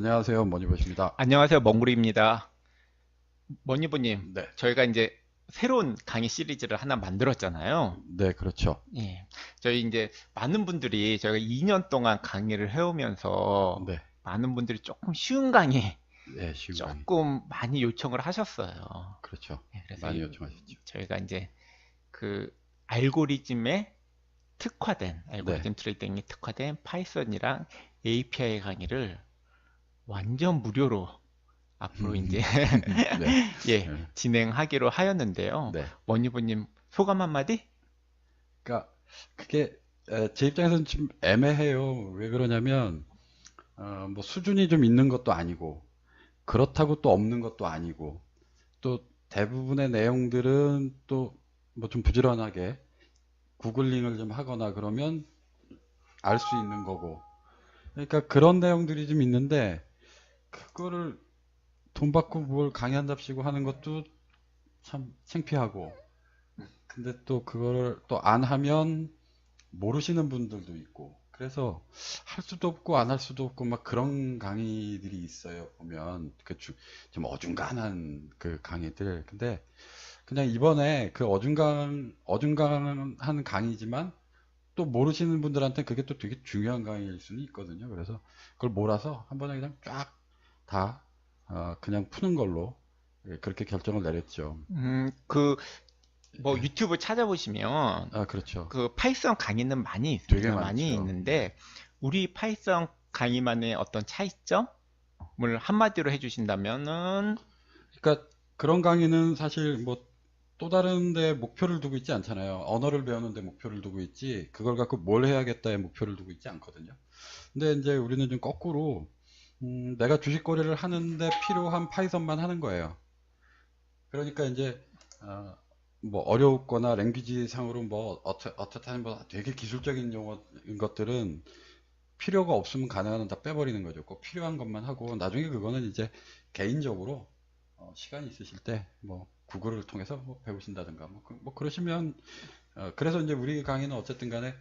안녕하세요, 머니버십니다. 안녕하세요, 멍구리입니다. 머니버님, 네, 저희가 이제 새로운 강의 시리즈를 하나 만들었잖아요. 네, 그렇죠. 예. 저희 이제 많은 분들이 저희가 2년 동안 강의를 해오면서 네, 많은 분들이 조금 쉬운 강의 네, 쉬운 강의. 조금 많이 요청을 하셨어요. 그렇죠. 예, 그래서 많이 요청하셨죠. 저희가 이제 그 알고리즘에 특화된, 네, 알고리즘 트레이딩에 특화된 파이썬이랑 API 강의를 완전 무료로 앞으로 이제 네, 예, 네, 진행하기로 하였는데요. 네. 원유부님 소감 한마디? 그러니까 그게 제 입장에서는 좀 애매해요. 왜 그러냐면 뭐 수준이 좀 있는 것도 아니고 그렇다고 또 없는 것도 아니고 또 대부분의 내용들은 또 뭐 좀 부지런하게 구글링을 좀 하거나 그러면 알 수 있는 거고. 그러니까 그런 내용들이 좀 있는데 그거를 돈 받고 뭘 강의한답시고 하는 것도 참 창피하고 근데 또 그거를 또 안 하면 모르시는 분들도 있고 그래서 할 수도 없고 안 할 수도 없고 막 그런 강의들이 있어요. 보면 좀 어중간한 그 강의들. 근데 그냥 이번에 그 어중간한 강의지만 또 모르시는 분들한테 그게 또 되게 중요한 강의일 수는 있거든요. 그래서 그걸 몰아서 한 번에 그냥 쫙 다 그냥 푸는 걸로 그렇게 결정을 내렸죠. 뭐 유튜브 찾아보시면 아, 그렇죠. 그 파이썬 강의는 많이 되게 있습니다. 많이 많죠. 네. 있는데 우리 파이썬 강의만의 어떤 차이점을 한마디로 해주신다면은 그러니까 그런 강의는 사실 뭐 또 다른 데 목표를 두고 있지 않잖아요. 언어를 배우는 데 목표를 두고 있지, 그걸 갖고 뭘 해야겠다에 목표를 두고 있지 않거든요. 근데 이제 우리는 좀 거꾸로, 내가 주식 거래를 하는데 필요한 파이썬만 하는 거예요. 그러니까 이제, 어, 뭐 어렵거나 랭귀지 상으로 뭐 어떻게 뭐 되게 기술적인 용어인 것들은 필요가 없으면 가능한 한 다 빼버리는 거죠. 꼭 필요한 것만 하고 나중에 그거는 이제 개인적으로 시간이 있으실 때 뭐 구글을 통해서 뭐 배우신다든가 뭐 그러시면 그래서 이제 우리 강의는 어쨌든 간에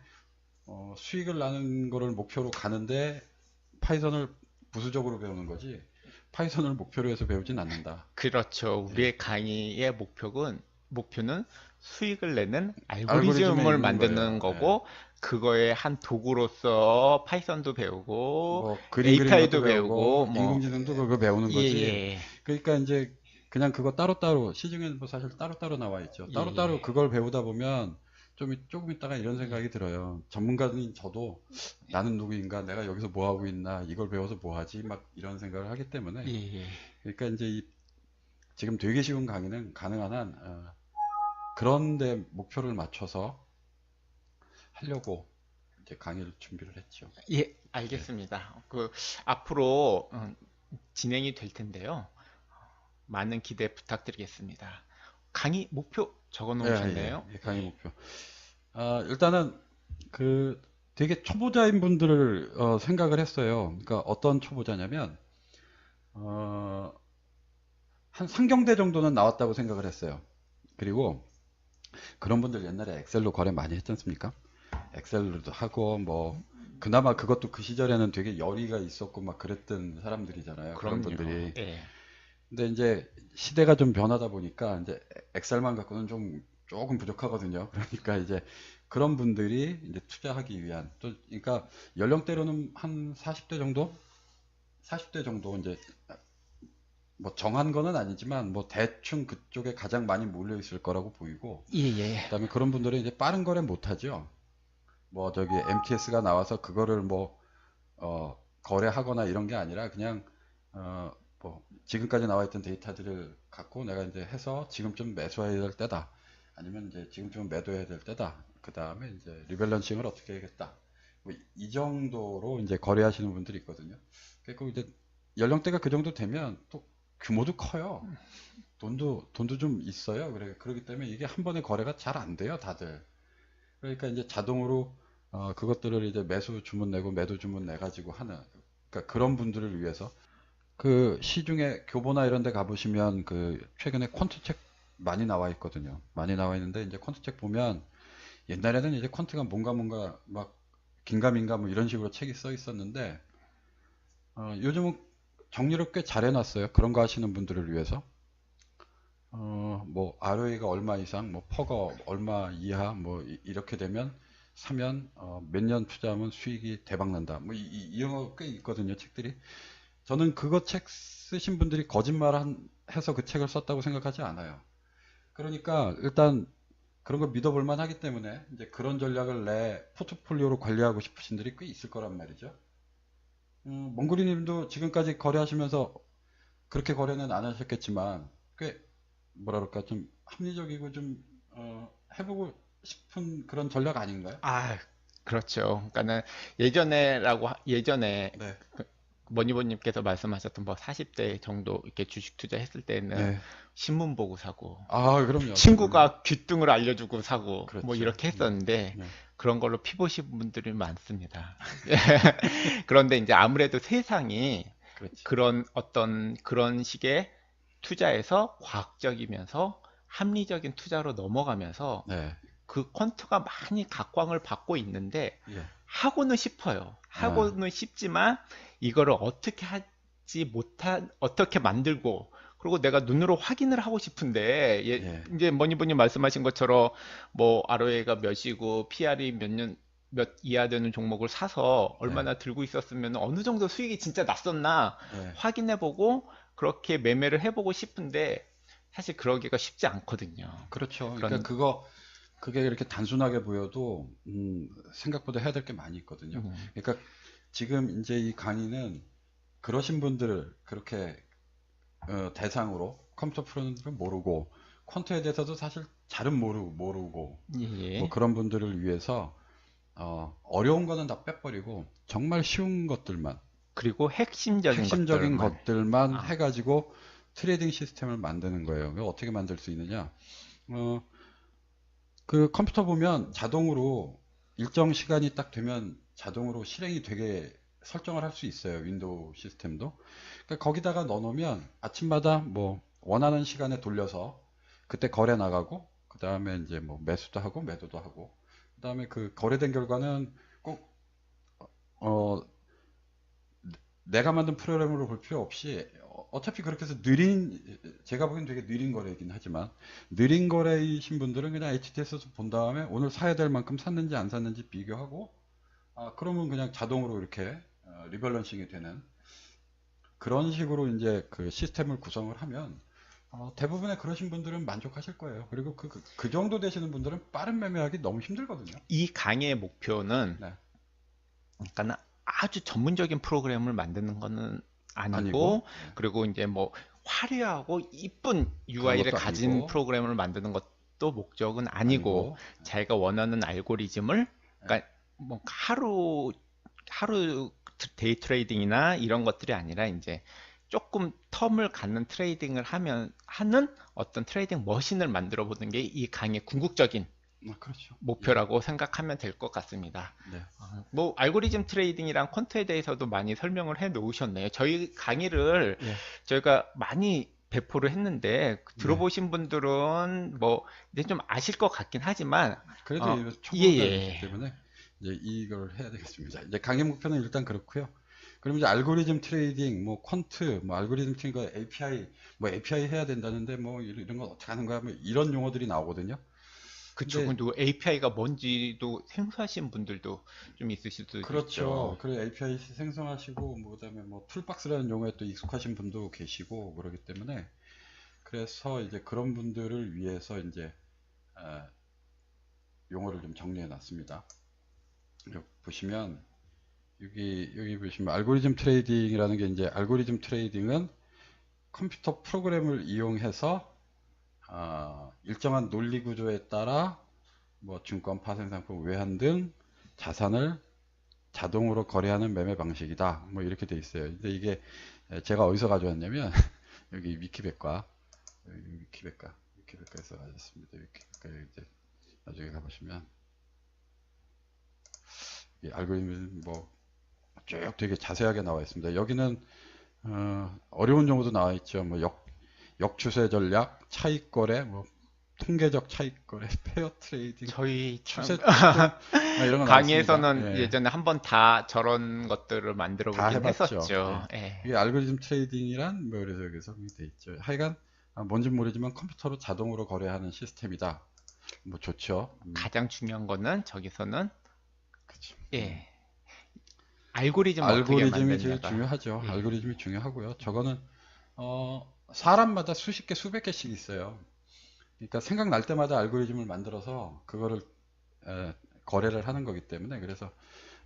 수익을 나는 거를 목표로 가는데 파이썬을 부수적으로 배우는 거지 파이썬을 목표로 해서 배우진 않는다. 그렇죠. 예. 우리의 강의의 목표는 수익을 내는 알고리즘에 알고리즘을 있는 만드는 거예요. 예. 거고, 그거의 한 도구로서 파이썬도 배우고, 뭐 그림 그리는 것도 API도 배우고 배우고, 뭐, 인공지능도 그거 배우는 예, 거지. 예, 그러니까 이제 그냥 그거 따로따로 시중에는 뭐 사실 따로따로 나와 있죠. 예, 예, 따로따로 그걸 배우다 보면 조금 있다가 이런 예, 생각이 들어요. 전문가인 저도 나는 누구인가, 내가 여기서 뭐 하고 있나, 이걸 배워서 뭐 하지, 막 이런 생각을 하기 예, 때문에. 예. 그러니까 이제 지금 되게 쉬운 강의는 가능한 한 그런데 목표를 맞춰서 하려고 이제 강의를 준비를 했죠. 예, 네. 알겠습니다. 앞으로 진행이 될 텐데요. 많은 기대 부탁드리겠습니다. 강의 목표 적어 예, 예, 놓으셨네요. 예, 강의 예. 목표. 일단은 그 되게 초보자인 분들을 생각을 했어요. 그러니까 어떤 초보자냐면 어, 한 상경대 정도는 나왔다고 생각을 했어요. 그리고 그런 분들 옛날에 엑셀로 거래 많이 했지 않습니까? 엑셀로도 하고 뭐 그나마 그것도 그 시절에는 되게 열의가 있었고 막 그랬던 사람들이잖아요. 그런 그럼요. 분들이. 예. 근데 이제 시대가 좀 변하다 보니까 이제 엑셀만 갖고는 좀 조금 부족하거든요. 그러니까 이제 그런 분들이 이제 투자하기 위한 또 그러니까 연령대로는 한 40대 정도? 40대 정도 이제 뭐 정한 거는 아니지만 뭐 대충 그쪽에 가장 많이 몰려 있을 거라고 보이고 예, 예. 그다음에 그런 분들은 이제 빠른 거래 못 하죠. 뭐 저기 MTS가 나와서 그거를 뭐 거래하거나 이런 게 아니라 그냥 뭐 지금까지 나와 있던 데이터들을 갖고 내가 이제 해서 지금쯤 매수해야 될 때다. 아니면 이제 지금쯤 매도해야 될 때다. 그 다음에 이제 리밸런싱을 어떻게 해야겠다. 뭐 이 정도로 이제 거래하시는 분들이 있거든요. 그리고 이제 연령대가 그 정도 되면 또 규모도 커요. 돈도 좀 있어요. 그러기 때문에 이게 한 번에 거래가 잘 안 돼요, 다들. 그러니까 이제 자동으로 그것들을 이제 매수 주문 내고 매도 주문 내 가지고 하는 그러니까 그런 분들을 위해서 그 시중에 교보나 이런 데 가보시면 그 최근에 퀀트 책 많이 나와 있거든요. 많이 나와 있는데 이제 퀀트 책 보면 옛날에는 이제 퀀트가 뭔가 막 긴가민가 뭐 이런 식으로 책이 써 있었는데 요즘은 정리를 꽤 잘 해놨어요. 그런 거 하시는 분들을 위해서. 뭐 ROE가 얼마 이상, 뭐 퍼가 얼마 이하, 뭐 이렇게 되면 사면 몇 년 투자하면 수익이 대박 난다. 뭐 이런 거 꽤 있거든요, 책들이. 저는 그거 책 쓰신 분들이 해서 그 책을 썼다고 생각하지 않아요. 그러니까 일단 그런 거 믿어볼 만하기 때문에 이제 그런 전략을 내 포트폴리오로 관리하고 싶으신 분들이 꽤 있을 거란 말이죠. 몽구리님도 지금까지 거래하시면서 그렇게 거래는 안 하셨겠지만 꽤 뭐라 그럴까 좀 합리적이고 좀 해보고 싶은 그런 전략 아닌가요? 아, 그렇죠. 그러니까는 예전에 네, 머니버님께서 말씀하셨던 뭐 40대 정도 이렇게 주식 투자했을 때는 네. 신문 보고 사고 아, 그럼요. 친구가 귀뚱을 알려주고 사고 뭐 그렇죠. 이렇게 했었는데 네, 그런 걸로 피 보신 분들이 많습니다. 그런데 이제 아무래도 세상이 그렇지. 그런 식의 투자에서 과학적이면서 합리적인 투자로 넘어가면서 네, 그 퀀트가 많이 각광을 받고 있는데 예. 하고는 싶어요. 아, 하고는 싶지만 이거를 어떻게 하지 못한 어떻게 만들고 그리고 내가 눈으로 확인을 하고 싶은데 예, 이제 머니버님 말씀하신 것처럼 뭐 ROA가 몇이고 PR이 몇 이하 되는 종목을 사서 네, 얼마나 들고 있었으면 어느 정도 수익이 진짜 났었나 예. 확인해보고 그렇게 매매를 해보고 싶은데 사실 그러기가 쉽지 않거든요. 그렇죠. 그러니까 그런 그게 이렇게 단순하게 보여도 생각보다 해야 될 게 많이 있거든요. 음, 그러니까 지금 이제 이 강의는 그러신 분들을 그렇게 대상으로 컴퓨터 프로그램을 모르고 퀀트에 대해서도 사실 잘은 모르고 예, 뭐 예. 그런 분들을 위해서 어려운 거는 다 빼버리고 정말 쉬운 것들만 그리고 핵심적인 핵심적인 것들만 것들만 아, 해가지고 트레이딩 시스템을 만드는 거예요. 그걸 어떻게 만들 수 있느냐? 어, 그 컴퓨터 보면 자동으로 일정 시간이 딱 되면 자동으로 실행이 되게 설정을 할 수 있어요. 윈도우 시스템도. 그러니까 거기다가 넣어놓으면 아침마다 뭐 원하는 시간에 돌려서 그때 거래 나가고 그 다음에 이제 뭐 매수도 하고 매도도 하고 그 다음에 그 거래된 결과는 꼭 어, 내가 만든 프로그램으로 볼 필요 없이 어차피 그렇게 해서 제가 보기엔 되게 느린 거래이긴 하지만 느린 거래이신 분들은 그냥 HTS에서 본 다음에 오늘 사야 될 만큼 샀는지 안 샀는지 비교하고 그러면 그냥 자동으로 이렇게 리밸런싱이 되는 그런 식으로 이제 그 시스템을 구성을 하면 대부분의 그러신 분들은 만족하실 거예요. 그리고 그 정도 되시는 분들은 빠른 매매하기 너무 힘들거든요. 이 강의의 목표는 네. 그러니까 아주 전문적인 프로그램을 만드는 거는 아니고 아니고 네. 그리고 이제 뭐 화려하고 이쁜 그런 UI를 것도 가진 아니고 프로그램을 만드는 것도 목적은 아니고 아니고 자기가 원하는 알고리즘을 네. 그러니까 뭐 하루 데이 트레이딩이나 이런 것들이 아니라 이제 조금 텀을 갖는 트레이딩을 하는 어떤 트레이딩 머신을 만들어 보는 게 이 강의 궁극적인 그렇죠. 예. 목표라고 생각하면 될 것 같습니다. 네. 뭐 알고리즘 트레이딩이랑 퀀트에 대해서도 많이 설명을 해 놓으셨네요. 저희 강의를 예. 저희가 많이 배포를 했는데 네. 들어보신 분들은 뭐 이제 좀 아실 것 같긴 하지만 그래도 어, 초보자이기 예. 때문에 이제 이걸 해야 되겠습니다. 이제 강의 목표는 일단 그렇고요. 그럼 이제 알고리즘 트레이딩, 뭐 퀀트, 뭐 알고리즘 트레이딩 API, 뭐 API 해야 된다는데 뭐 이런 건 어떻게 하는 거야? 뭐 이런 용어들이 나오거든요. 그쵸. 근데 근데 API가 뭔지도 생소하신 분들도 좀 있으실 수도 그렇죠. 있죠. 그리고 API 생성하시고 뭐 그다음에 뭐 툴박스라는 용어에 또 익숙하신 분도 계시고 그러기 때문에 그래서 이제 그런 분들을 위해서 이제 아, 용어를 좀 정리해 놨습니다. 여기 보시면 여기 보시면 알고리즘 트레이딩이라는 게 이제 알고리즘 트레이딩은 컴퓨터 프로그램을 이용해서 일정한 논리 구조에 따라 뭐 증권, 파생상품, 외환 등 자산을 자동으로 거래하는 매매 방식이다. 뭐 이렇게 돼 있어요. 근데 이게 제가 어디서 가져왔냐면 여기 위키백과에서 가졌습니다. 위키백과에 이제 나중에 가보시면 이 알고리즘 뭐 쭉 되게 자세하게 나와 있습니다. 여기는 어려운 용어도 나와 있죠. 뭐 역추세 전략, 차익 거래, 뭐 통계적 차익 거래, 페어 트레이딩, 저희 추세 추종 이런 거 나왔습니다. 강의에서는 예, 예전에 한번 다 저런 것들을 만들어 다 보긴 해봤죠. 예. 했었죠. 예. 이게 알고리즘 트레이딩이란 뭐 그래서 여기 설명이 돼 있죠. 하여간 뭔지 모르지만 컴퓨터로 자동으로 거래하는 시스템이다. 뭐 좋죠. 가장 중요한 거는 저기서는 그치. 예. 알고리즘을 어떻게 알고리즘이 제일 만드냐가 중요하죠. 예. 알고리즘이 중요하고요. 저거는 사람마다 수십 개, 수백 개씩 있어요. 그러니까 생각날 때마다 알고리즘을 만들어서 그거를 거래를 하는 거기 때문에 그래서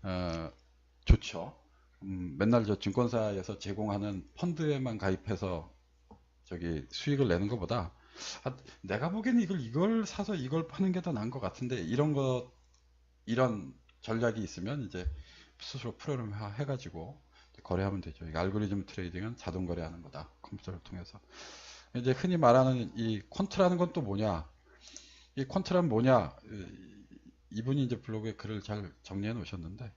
어, 좋죠. 맨날 저 증권사에서 제공하는 펀드에만 가입해서 저기 수익을 내는 것보다 내가 보기엔 이걸 사서 이걸 파는 게 더 나은 것 같은데 이런 전략이 있으면 이제 스스로 프로그램 해가지고 거래하면 되죠. 이게 알고리즘 트레이딩은 자동 거래하는 거다. 컴퓨터를 통해서. 이제 흔히 말하는 이 퀀트라는 건 또 뭐냐? 이 퀀트란 뭐냐? 이분이 이제 블로그에 글을 잘 정리해 놓으셨는데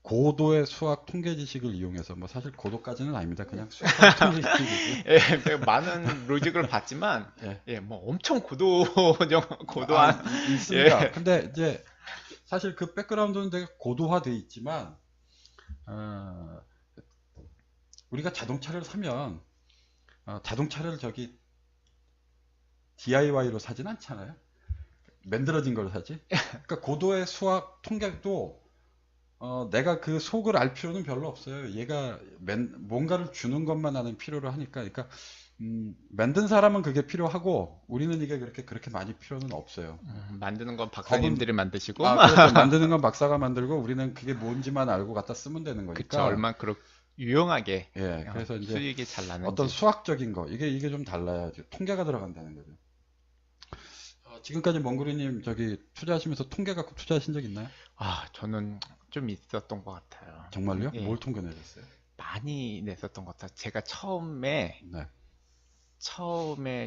고도의 수학 통계 지식을 이용해서 뭐 사실 고도까지는 아닙니다. 그냥 수학하고 통계 지식이고요. 예, 그 많은 로직을 봤지만 예. 예, 뭐 엄청 고도한 있습니다. 예. 근데 이제 사실 그 백그라운드는 되게 고도화돼 있지만 어, 우리가 자동차를 사면 자동차를 저기 DIY로 사진 않잖아요. 만들어진 걸 사지. 그러니까 고도의 수학 통계도 내가 그 속을 알 필요는 별로 없어요. 얘가 뭔가를 주는 것만 아는 필요로 하니까. 그러니까 만든 사람은 그게 필요하고 우리는 이게 그렇게 많이 필요는 없어요. 만드는 건 법은 박사님들이 만드시고 그렇죠. 만드는 건 박사가 만들고 우리는 그게 뭔지만 알고 갖다 쓰면 되는 그쵸 거니까. 얼마나 그렇 유용하게 예, 그래서 이제 수익이 잘 어떤 나는지 수학적인 거 이게 좀 달라요. 통계가 들어간다는 거죠. 지금까지 멍구리님 저기 투자하시면서 통계 갖고 투자하신 적 있나요? 저는 좀 있었던 것 같아요. 정말요? 뭘 예, 통계 내셨어요? 많이 냈었던 것 같아요. 제가 처음에 네.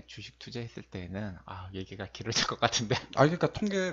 주식 투자했을 때는 얘기가 길어질 것 같은데 그러니까 통계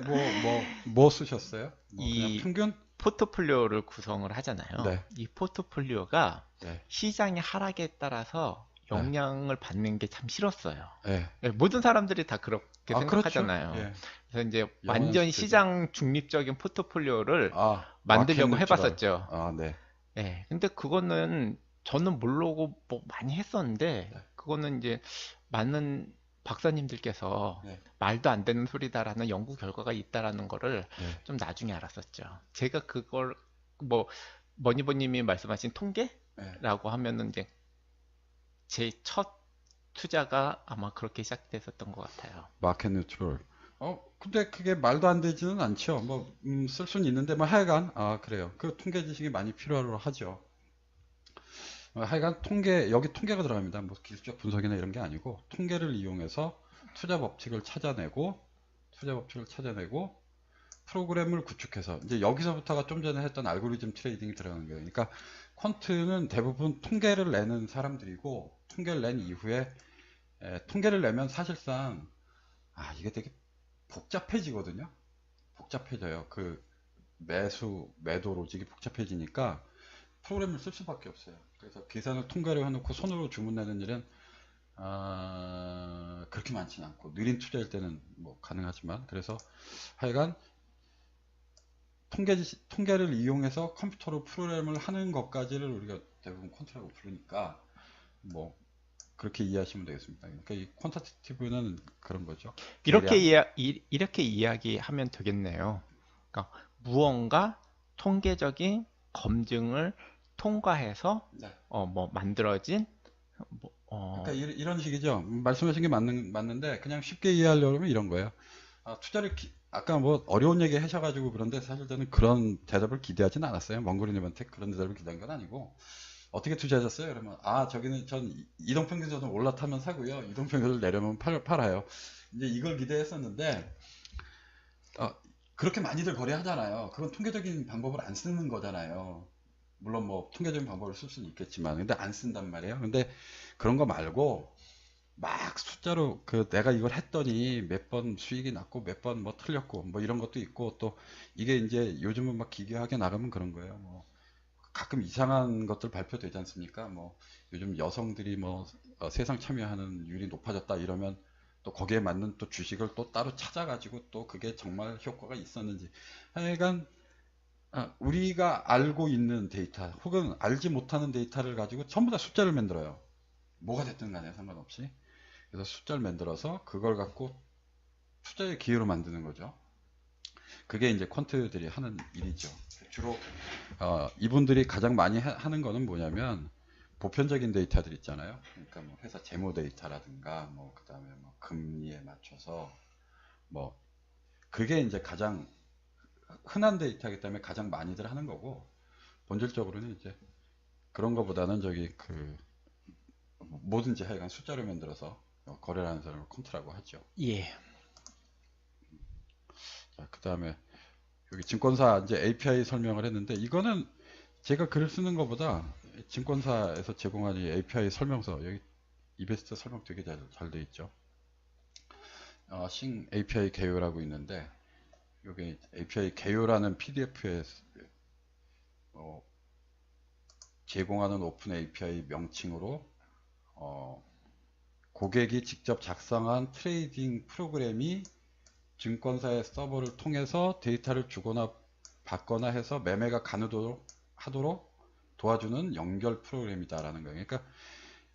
뭐 쓰셨어요? 뭐 그냥 이 평균? 포트폴리오를 구성을 하잖아요. 네, 이 포트폴리오가 네, 시장의 하락에 따라서 네, 영향을 받는 게 참 싫었어요. 네. 예, 모든 사람들이 다 그렇게 그렇죠. 생각하잖아요. 예, 그래서 이제 영원한 완전 숙제죠. 시장 중립적인 포트폴리오를 마켓 만들려고 뉴트럴. 해봤었죠. 네, 예, 근데 그거는 저는 모르고 뭐 많이 했었는데, 네, 그거는 이제 많은 박사님들께서 네, 말도 안 되는 소리다라는 연구 결과가 있다라는 거를 네, 좀 나중에 알았었죠. 제가 그걸 뭐 머니버님이 말씀하신 네. 통계라고 하면은 이제 제 첫 투자가 아마 그렇게 시작됐었던 것 같아요. 마켓 뉴트럴. 근데 그게 말도 안 되지는 않죠. 쓸 수는 있는데, 뭐, 하여간, 그래요. 그 통계 지식이 많이 필요로 하죠. 하여간 여기 통계가 들어갑니다. 뭐, 기술적 분석이나 이런 게 아니고, 통계를 이용해서 투자 법칙을 찾아내고, 프로그램을 구축해서, 이제 여기서부터가 좀 전에 했던 알고리즘 트레이딩이 들어가는 거예요. 그러니까, 퀀트는 대부분 통계를 내는 사람들이고, 통계를 낸 이후에, 통계를 내면 사실상, 이게 되게 복잡해지거든요. 복잡해져요. 그 매도 로직이 복잡해지니까 프로그램을 쓸 수밖에 없어요. 그래서 계산을 통과를 해놓고 손으로 주문내는 일은 그렇게 많지는 않고 느린 투자일 때는 뭐 가능하지만 그래서 하여간 통계를 이용해서 컴퓨터로 프로그램을 하는 것까지를 우리가 대부분 퀀트라고 부르니까 뭐 그렇게 이해하시면 되겠습니다. 그러니까 이 퀀터티티브는 그런 거죠. 계량. 이렇게 이야기하면 되겠네요. 그러니까 무언가 통계적인 검증을 통과해서 네. 뭐 만들어진 뭐, 그러니까 이런 식이죠. 말씀하신 게 맞는데 그냥 쉽게 이해하려면 이런 거예요. 아까 뭐 어려운 얘기 하셔가지고 그런데 사실 저는 그런 대답을 기대하진 않았어요. 멍구리님한테 그런 대답을 기대한 건 아니고 어떻게 투자하셨어요? 그러면 저기는 전 이동평균선을 올라타면 사고요. 이동평균을 내려면 팔아요. 이제 이걸 기대했었는데 어, 그렇게 많이들 거래하잖아요. 그건 통계적인 방법을 안 쓰는 거잖아요. 물론 뭐 통계적인 방법을 쓸 수는 있겠지만 근데 안 쓴단 말이에요. 근데 그런 거 말고 막 숫자로 내가 이걸 했더니 몇 번 수익이 났고 몇 번 뭐 틀렸고 뭐 이런 것도 있고 또 이게 이제 요즘은 막 기괴하게 나가면 그런 거예요. 뭐 가끔 이상한 것들 발표되지 않습니까? 뭐 요즘 여성들이 뭐 세상 참여하는 율이 높아졌다 이러면 또 거기에 맞는 또 주식을 또 따로 찾아가지고 또 그게 정말 효과가 있었는지. 하여간 우리가 알고 있는 데이터 혹은 알지 못하는 데이터를 가지고 전부 다 숫자를 만들어요. 뭐가 됐든 간에 상관없이. 그래서 숫자를 만들어서 그걸 갖고 투자의 기회로 만드는 거죠. 그게 이제 퀀트들이 하는 일이죠. 주로 이분들이 가장 많이 하는 거는 뭐냐면 보편적인 데이터들 있잖아요. 그러니까 뭐 회사 재무 데이터라든가 뭐 그다음에 뭐 금리에 맞춰서 뭐 그게 이제 가장 흔한 데이터이기 때문에 가장 많이들 하는 거고, 본질적으로는 이제 그런 거보다는 저기 그 뭐든지 하여간 숫자로 만들어서 거래를 하는 사람을 퀀트라고 하죠. 예. 자, 그다음에 여기 증권사 이제 API 설명을 했는데, 이거는 제가 글을 쓰는 것보다 증권사에서 제공하는 API 설명서, 여기 이베스트 설명 되게 잘 돼 있죠. 싱 API 개요라고 있는데, 여기 API 개요라는 PDF에 제공하는 오픈 API 명칭으로 고객이 직접 작성한 트레이딩 프로그램이 증권사의 서버를 통해서 데이터를 주거나 받거나 해서 매매가 가능하도록 도와주는 연결 프로그램이다라는 거예요. 그러니까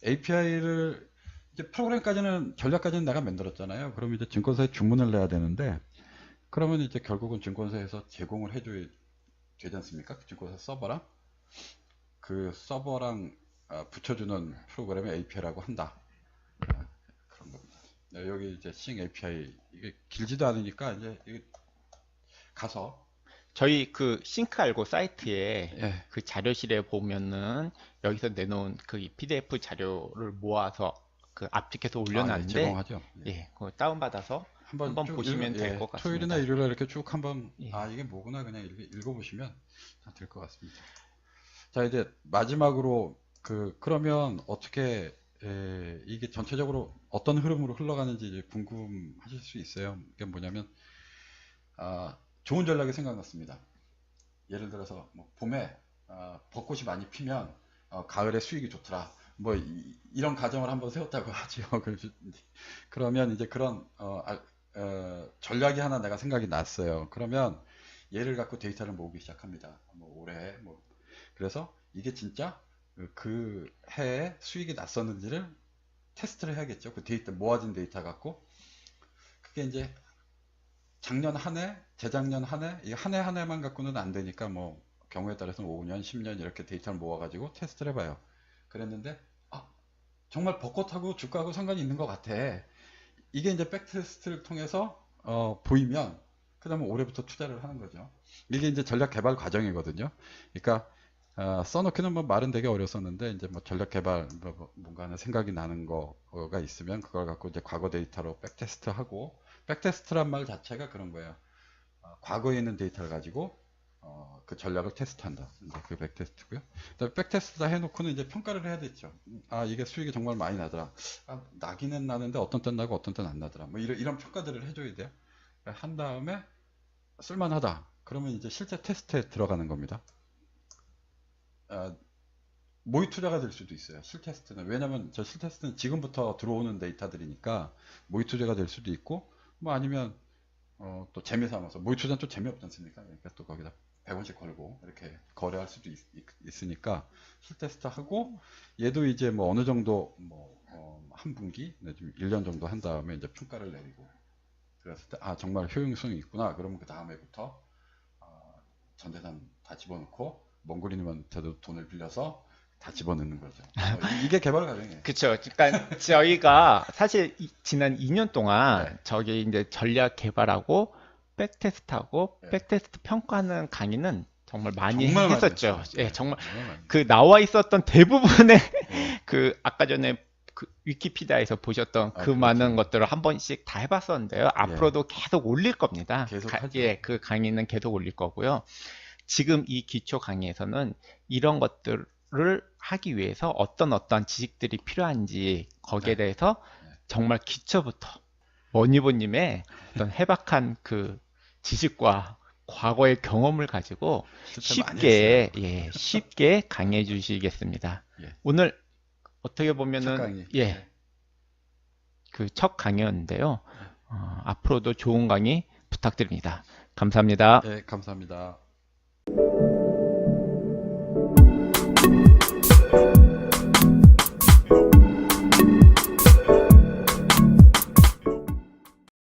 API를 이제 프로그램까지는 전략까지는 내가 만들었잖아요. 그럼 이제 증권사에 주문을 내야 되는데, 그러면 이제 결국은 증권사에서 제공을 해줘야 되지 않습니까? 증권사 서버랑 그 서버랑 붙여주는 프로그램의 API라고 한다. 그런 겁니다. 네, 여기 이제 싱 API 이게 길지도 않으니까 이제 가서 저희 그 싱크 알고 사이트에 예, 그 자료실에 보면은 여기서 내놓은 그 PDF 자료를 모아서 그 압축해서 예, 올려놨는데, 제공하죠. 예. 예, 그거 다운받아서 한번 한번 쭉 보시면 될 것 토요일이나 같습니다. 일요일에 이렇게 쭉 한번 예. 이게 뭐구나 그냥 읽어보시면 될 것 같습니다. 자, 이제 마지막으로 그러면 어떻게 이게 전체적으로 어떤 흐름으로 흘러가는지 이제 궁금하실 수 있어요. 이게 뭐냐면 좋은 전략이 생각났습니다. 예를 들어서 뭐 봄에 벚꽃이 많이 피면 가을에 수익이 좋더라. 뭐 이런 가정을 한번 세웠다고 하죠. 그러면 이제 그런 전략이 하나 내가 생각이 났어요. 그러면 얘를 갖고 데이터를 모으기 시작합니다. 뭐 올해 뭐 그래서 이게 진짜 그 해에 수익이 났었는지를 테스트를 해야겠죠. 그 데이터 모아진 데이터 갖고 그게 이제 작년 한 해, 재작년 한 해, 이 한 해 한 해만 갖고는 안 되니까 뭐 경우에 따라서는 5년, 10년 이렇게 데이터를 모아가지고 테스트를 해봐요. 그랬는데 정말 벚꽃하고 주가하고 상관이 있는 것 같아. 이게 이제 백테스트를 통해서 보이면 그 다음에 올해부터 투자를 하는 거죠. 이게 이제 전략 개발 과정이거든요. 그러니까 써놓기는 뭐 말은 되게 어렸었는데 이제 뭐 전략 개발 뭔가 하는 생각이 나는 거가 있으면 그걸 갖고 이제 과거 데이터로 백테스트 하고, 백테스트란 말 자체가 그런 거예요. 과거에 있는 데이터를 가지고 그 전략을 테스트한다. 이제 그 백테스트고요. 백테스트 다 해놓고는 이제 평가를 해야 되죠. 이게 수익이 정말 많이 나더라. 나기는 나는데 어떤 땐 나고 어떤 땐 안 나더라. 뭐 이런 평가들을 해줘야 돼요. 한 다음에 쓸만하다. 그러면 이제 실제 테스트에 들어가는 겁니다. 모의 투자가 될 수도 있어요. 실테스트는. 왜냐면 저 실테스트는 지금부터 들어오는 데이터들이니까 모의 투자가 될 수도 있고, 뭐 아니면 또 재미 삼아서, 모의 투자는 또 재미없지 않습니까? 그러니까 또 거기다 100원씩 걸고 이렇게 거래할 수도 있으니까 실테스트 하고, 얘도 이제 뭐 어느 정도 뭐 한 분기 내지는 1년 정도 한 다음에 이제 평가를 내리고, 그랬을 때 정말 효용성이 있구나. 그러면 그 다음에부터 전재산 다 집어넣고 몽골이님한테도 돈을 빌려서 다 집어넣는 거죠. 이게 개발 과정이에요. 그쵸. 그러니까 저희가 사실 지난 2년 동안 네. 저기 이제 전략 개발하고 백테스트하고 네. 백테스트 평가하는 강의는 정말 많이 정말 많이 했었죠. 했어요. 예, 정말 정말 많이. 그 나와 있었던 대부분의 네. 그 아까 전에 그 위키피디아에서 보셨던 그 그렇죠. 많은 것들을 한 번씩 다 해봤었는데요. 앞으로도 계속 올릴 겁니다. 계속 하죠. 예, 그 강의는 계속 올릴 거고요. 지금 이 기초 강의에서는 이런 것들을 하기 위해서 어떤 지식들이 필요한지 거기에 네. 대해서 네. 정말 기초부터 머니보님의 어떤 해박한 그 지식과 과거의 경험을 가지고 실제 많이 쉽게, 했어요. 예, 쉽게 강의해 주시겠습니다. 예. 오늘 어떻게 첫 보면은, 강의. 예, 네. 그 첫 강의였는데요. 앞으로도 좋은 강의 부탁드립니다. 감사합니다. 네, 감사합니다.